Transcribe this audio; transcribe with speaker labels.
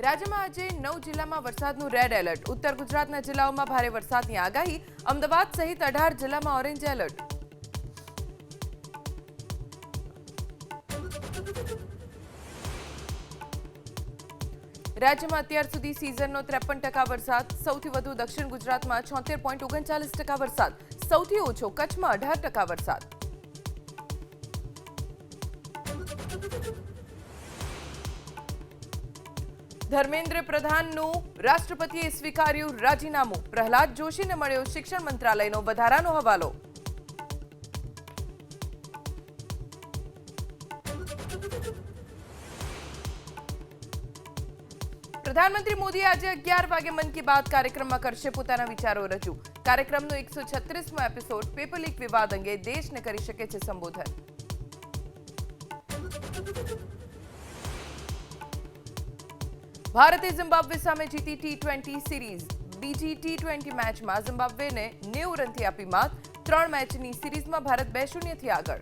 Speaker 1: રાજ્યમાં આજે 9 જિલ્લામાં વરસાદનું રેડ એલર્ટ. ઉત્તર ગુજરાતના જિલ્લાઓમાં ભારે વરસાદની આગાહી. અમદાવાદ સહિત 18 જિલ્લામાં ઓરેન્જ એલર્ટ. રાજ્યમાં અત્યાર સુધી સિઝનનો 53% વરસાદ. સૌથી વધુ દક્ષિણ ગુજરાતમાં 76.39% વરસાદ. સૌથી ઓછો કચ્છમાં 18% વરસાદ. ધર્મેન્દ્ર પ્રધાનનું રાષ્ટ્રપતિએ સ્વીકાર્યું રાજીનામું. પ્રહલાદ જોશીને મળ્યો શિક્ષણ મંત્રાલયનો વધારાનો હવાલો. પ્રધાનમંત્રી મોદી આજે 11 વાગે મન કી બાત કાર્યક્રમમાં કરશે પોતાના વિચારો રજૂ. કાર્યક્રમનો 136મો એપિસોડ પેપર લીક વિવાદ અંગે દેશને કરી શકે છે સંબોધન. ભારતે ઝિમ્બાબ્વે સામે જીતી ટી20 સિરીઝ. બીજી ટી20 મેચમાં ઝિમ્બાબ્વેને 90 રનથી આપી માત. 3 મેચની સિરીઝમાં ભારત 2-0 થી આગળ.